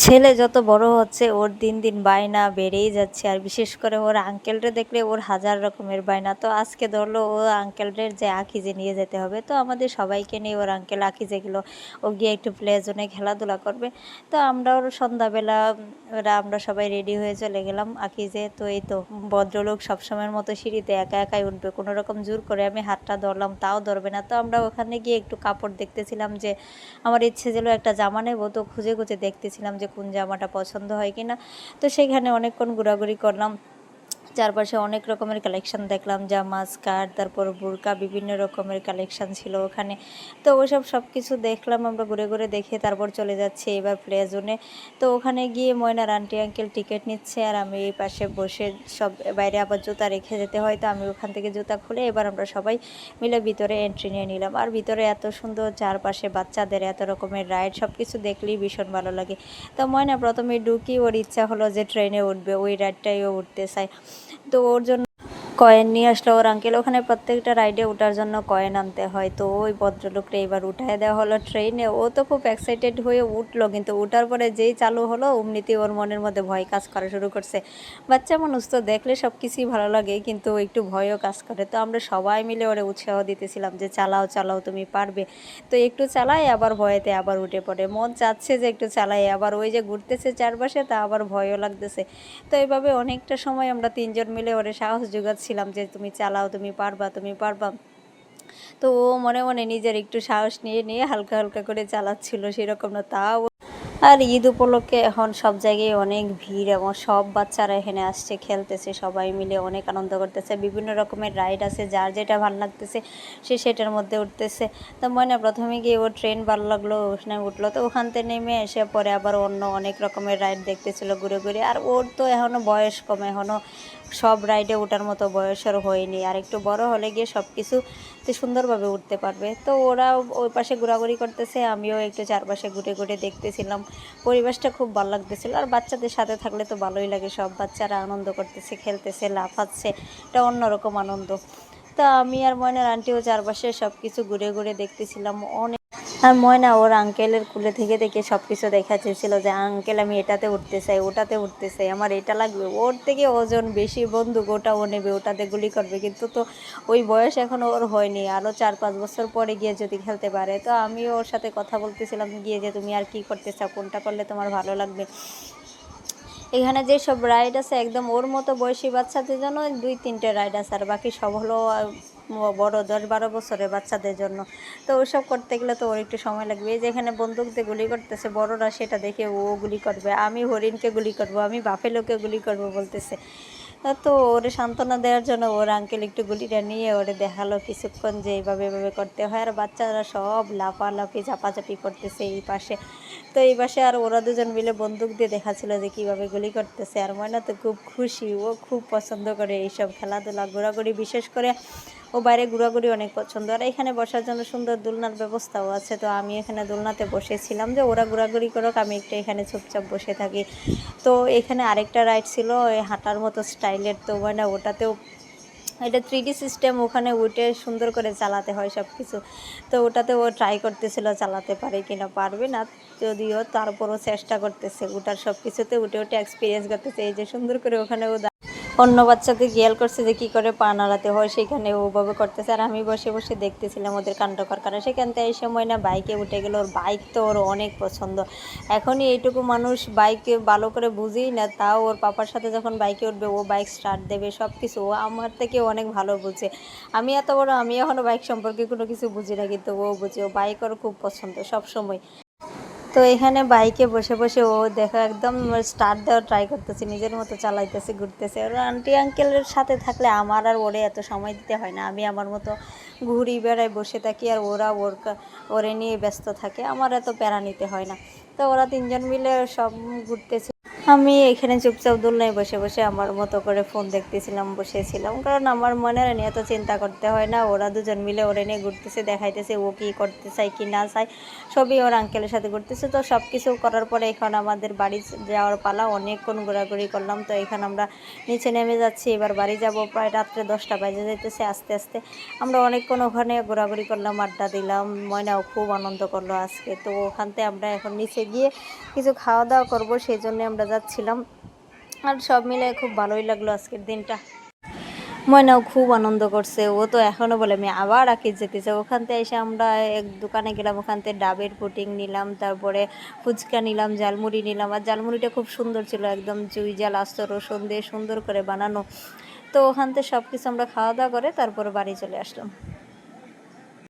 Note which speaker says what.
Speaker 1: ছেলে যত বড় হচ্ছে ওর দিন দিন বায়না বেড়েই যাচ্ছে, আর বিশেষ করে ওর আঙ্কেলরে দেখলে ওর হাজার রকমের বায়না। তো আজকে ধরলো ও আঙ্কেলদের যে আকিজে নিয়ে যেতে হবে, তো আমাদের সবাইকে নিয়ে ওর আঙ্কেল আকিজে গেলো। ও গিয়ে একটু প্লে জোনে খেলাধুলা করবে। তো আমরাও সন্ধ্যাবেলা আমরা সবাই রেডি হয়ে চলে গেলাম আকিজে। তো এই তো ভদ্রলোক সবসময়ের মতো সিঁড়িতে একা একাই উঠবে, কোনো রকম জোর করে আমি হাতটা ধরলাম তাও ধরবে না। তো আমরা ওখানে গিয়ে একটু কাপড় দেখতেছিলাম, যে আমার ইচ্ছে ছিল একটা জামা নেব। তো খুঁজে খুঁজে দেখতেছিলাম যে কোন জামাটা পছন্দ হয় কিনা। তো সেখানে অনেকক্ষণ ঘোরাঘুরি করলাম, চারপাশে অনেক রকমের কালেকশন দেখলাম, জামা, স্কার্ট, তারপর বোরকা, বিভিন্ন রকমের কালেকশন ছিল ওখানে। তো ওসব সব কিছু দেখলাম আমরা ঘুরে ঘুরে, দেখে তারপর চলে যাচ্ছে এবার প্লে জোনে। তো ওখানে গিয়ে ময়নার আন্টি আঙ্কেল টিকিট নিচ্ছে, আর আমি এই পাশে বসে সব বাইরে আবার জুতা রেখে যেতে হয়, তো আমি ওখান থেকে জুতা খুলে এবার আমরা সবাই মিলে ভিতরে এন্ট্রি নিয়ে নিলাম। আর ভিতরে এত সুন্দর, চারপাশে বাচ্চাদের এত রকমের রাইড, সব কিছু দেখলেই ভীষণ ভালো লাগে। তো ময়না প্রথমে ঢুকি ওর ইচ্ছা হলো যে ট্রেনে উঠবে, ওই রাইডটাইও উঠতে চায়। তো ওর জন্য কয়েন নিয়ে আসলো ওর আঙ্কেল। ওখানে প্রত্যেকটা রাইডে ওঠার জন্য কয়েন আনতে হয়। তো ওই ভদ্রলোকটা এবার উঠায় দেওয়া হলো ট্রেনে। ও তো খুব এক্সাইটেড হয়ে উঠলো, কিন্তু উঠার পরে যেই চালু হলো অমনিতেই ওর মনের মধ্যে ভয় কাজ করা শুরু করছে। বাচ্চা মানুষ তো দেখলে সব কিছুই ভালো লাগে, কিন্তু একটু ভয়ও কাজ করে। তো আমরা সবাই মিলে ওরে উৎসাহ দিতেছিলাম যে চালাও চালাও, তুমি পারবে। তো একটু চালাই আবার ভয়েতে আবার উঠে পড়ে, মন চাচ্ছে যে একটু চালাই, আবার ওই যে ঘুরতেছে চারপাশে তা আবার ভয়ও লাগতেছে। তো এইভাবে অনেকটা সময় আমরা তিনজন মিলে ওরে সাহস যোগাচ্ছিলাম যে তুমি চালাও, তুমি পারবা, তুমি পারবা। তো ও মনে মনে নিজের একটু সাহস নিয়ে নিয়ে হালকা হালকা করে চালাচ্ছিল, সেরকম না তাও। আর ঈদ উপলক্ষে এখন সব জায়গায় অনেক ভিড়, এবং সব বাচ্চারা এখানে আসছে, খেলতেছে, সবাই মিলে অনেক আনন্দ করতেছে। বিভিন্ন রকমের রাইড আছে, যার যেটা ভালো লাগতেছে সে সেটার মধ্যে উঠতেছে। তো মনে প্রথমে গিয়ে ও ট্রেন ভালো লাগলো, ওখানে উঠলো। তো ওখান থেকে নেমে এসে পরে আবার অন্য অনেক রকমের রাইড দেখতেছিল ঘুরে ঘুরে। আর ওর তো এখনও বয়স কম, এখনও সব রাইডে ওঠার মতো বয়সের হয়নি, আর একটু বড় হলে গিয়ে সব কিছু সুন্দরভাবে উঠতে পারবে। তো ওরা ওই পাশে ঘোরাঘুরি করতেছে, আমিও একটু চারপাশে ঘুরে ঘুরে দেখতেছিলাম। পরিবেশটা খুব ভালো লাগতেছিল, আর বাচ্চাদের সাথে থাকলে তো ভালোই লাগে। সব বাচ্চারা আনন্দ করতেছে, খেলতেছে, লাফাচ্ছে, এটা অন্যরকম আনন্দ। তা আমি আর ময়নার আন্টিও চারপাশে সব কিছু ঘুরে ঘুরে দেখতেছিলাম অনেক। আর ময়না ওর আঙ্কেলের কুলে থেকে থেকে সব কিছু দেখা চেয়েছিল যে আঙ্কেল আমি এটাতে উঠতে চাই, ওটাতে উঠতে চাই, আমার এটা লাগবে। ওর থেকে ওজন বেশি, বন্দুক ওটা ও নেবে, ওটাতে গুলি করবে। কিন্তু তো ওই বয়স এখনও ওর হয়নি, আরও 4-5 বছর পরে গিয়ে যদি খেলতে পারে। তো আমিও ওর সাথে কথা বলতেছিলাম গিয়ে যে তুমি আর কি করতে চাও, কোনটা করলে তোমার ভালো লাগবে। এখানে যে সব রাইড আছে একদম ওর মতো বয়সী বাচ্চাদের জন্য 2-3টে রাইড আছে, আর বাকি সব হলো বড় 10-12 বছরের বাচ্চাদের জন্য। তো ওসব করতে গেলে তো ওর একটু সময় লাগবে। এই যে এখানে বন্দুক দিয়ে গুলি করতেছে বড়রা, সেটা দেখে ও গুলি করবে, আমি হরিণকে গুলি করব, আমি বাফেলোকে গুলি করব বলতেছে। তো ওরে সান্ত্বনা দেওয়ার জন্য ওর আঙ্কেল একটু গুলিটা নিয়ে ওরে দেখালো কিছুক্ষণ যে এইভাবে এভাবে করতে হয়। আর বাচ্চারা সব লাফালাফি ঝাপাঝাপি করতেছে এই পাশে। তো এই পাশে আর ওরা দুজন মিলে বন্দুক দিয়ে দেখাচ্ছিল যে কীভাবে গুলি করতেছে। আর ময়না তো খুব খুশি, ও খুব পছন্দ করে এইসব খেলাধুলা, ঘোরাঘুরি, বিশেষ করে ও বাইরে ঘোরাঘুরি অনেক পছন্দ। আর এখানে বসার জন্য সুন্দর দোলনার ব্যবস্থাও আছে। তো আমি এখানে দোলনাতে বসেছিলাম, যে ওরা ঘোরাঘুরি করুক, আমি একটু এখানে চুপচাপ বসে থাকি। তো এখানে আরেকটা রাইড ছিল ওই হাঁটার মতো স্টাইলের, তো মানে ওটাতেও এটা 3D সিস্টেম, ওখানে উঠে সুন্দর করে চালাতে হয় সব কিছু। তো ওটাতে ও ট্রাই করতেছিল চালাতে পারে কিনা, পারবে না যদিও, তারপরও চেষ্টা করতেছে ওটার, সব কিছুতে উঠে উঠে এক্সপিরিয়েন্স করতেছে। এই যে সুন্দর করে ওখানে ও অন্য বাচ্চাদের খেয়াল করছে যে কী করে পা নাড়াতে হয়, সেখানে ওভাবে করতেছে। আর আমি বসে বসে দেখতেছিলাম ওদের কাণ্ড কারখানা। সেখান থেকে এই সময় না বাইকে উঠে গেল। ওর বাইক তো ওর অনেক পছন্দ। এখনই এইটুকু মানুষ বাইকে ভালো করে বুঝেই না, তাও ওর পাপার সাথে যখন বাইকে উঠবে ও বাইক স্টার্ট দেবে, সব কিছু ও আমার থেকে অনেক ভালো বুঝে। আমি এত বড়, আমি এখনও বাইক সম্পর্কে কোনো কিছু বুঝি না, কিন্তু ও বুঝে। ও বাইক ওর খুব পছন্দ সব সময়। তো এখানে বাইকে বসে বসে ও দেখো একদম স্টার্ট দেওয়ার ট্রাই করতেছে, নিজের মতো চালাইতেছে, ঘুরতেছে। ওর আন্টি আঙ্কেলের সাথে থাকলে আমার আর ওরে এত সময় দিতে হয় না, আমি আমার মতো ঘুরি বেড়াই, বসে থাকি, আর ওরা ওরে নিয়ে ব্যস্ত থাকে, আমার এত প্যারা নিতে হয় না। তো ওরা তিনজন মিলে সব ঘুরতেছে। আমি এখানে চুপচাপ দোলনায় বসে বসে আমার মতো করে ফোন দেখতেছিলাম, বসেছিলাম। কারণ আমার মনে নিয়ে এত চিন্তা করতে হয় না। ওরা দুজন মিলে ওরে নিয়ে ঘুরতেছে, দেখাইতেছে ও কী করতে চায় কি না চায়। সবই ওর আঙ্কেলের সাথে ঘুরতেছে। তো সব কিছু করার পরে এখন আমাদের বাড়ি যাওয়ার পালা। অনেকক্ষণ ঘোরাঘুরি করলাম। তো এখন আমরা নিচে নেমে যাচ্ছি। এবার বাড়ি যাব। প্রায় রাত্রে 10টা বাজে যাইতেছে আস্তে আস্তে। আমরা অনেকক্ষণ ওখানে ঘোরাঘুরি করলাম, আড্ডা দিলাম। ময়নাও খুব আনন্দ করলো আজকে। তো ওখান থেকে আমরা এখন নিচে গিয়ে কিছু খাওয়া দাওয়া করবো, সেই জন্য আমরা যাচ্ছিলাম। আর সব মিলে খুব ভালোই লাগলো আজকের দিনটা। ময়নাও খুব আনন্দ করছে। ও তো এখনও বলে আমি আবার আকিজ যেতে চাই। ওখান থেকে এসে আমরা এক দোকানে গেলাম, ওখান থেকে ডাবের পুডিং নিলাম, তারপরে ফুচকা নিলাম, ঝালমুড়ি নিলাম। আর ঝালমুড়িটা খুব সুন্দর ছিল, একদম চুই ঝাল আস্ত রসুন দিয়ে সুন্দর করে বানানো। তো ওখান থেকে সব কিছু আমরা খাওয়া দাওয়া করে তারপরে বাড়ি চলে আসলাম।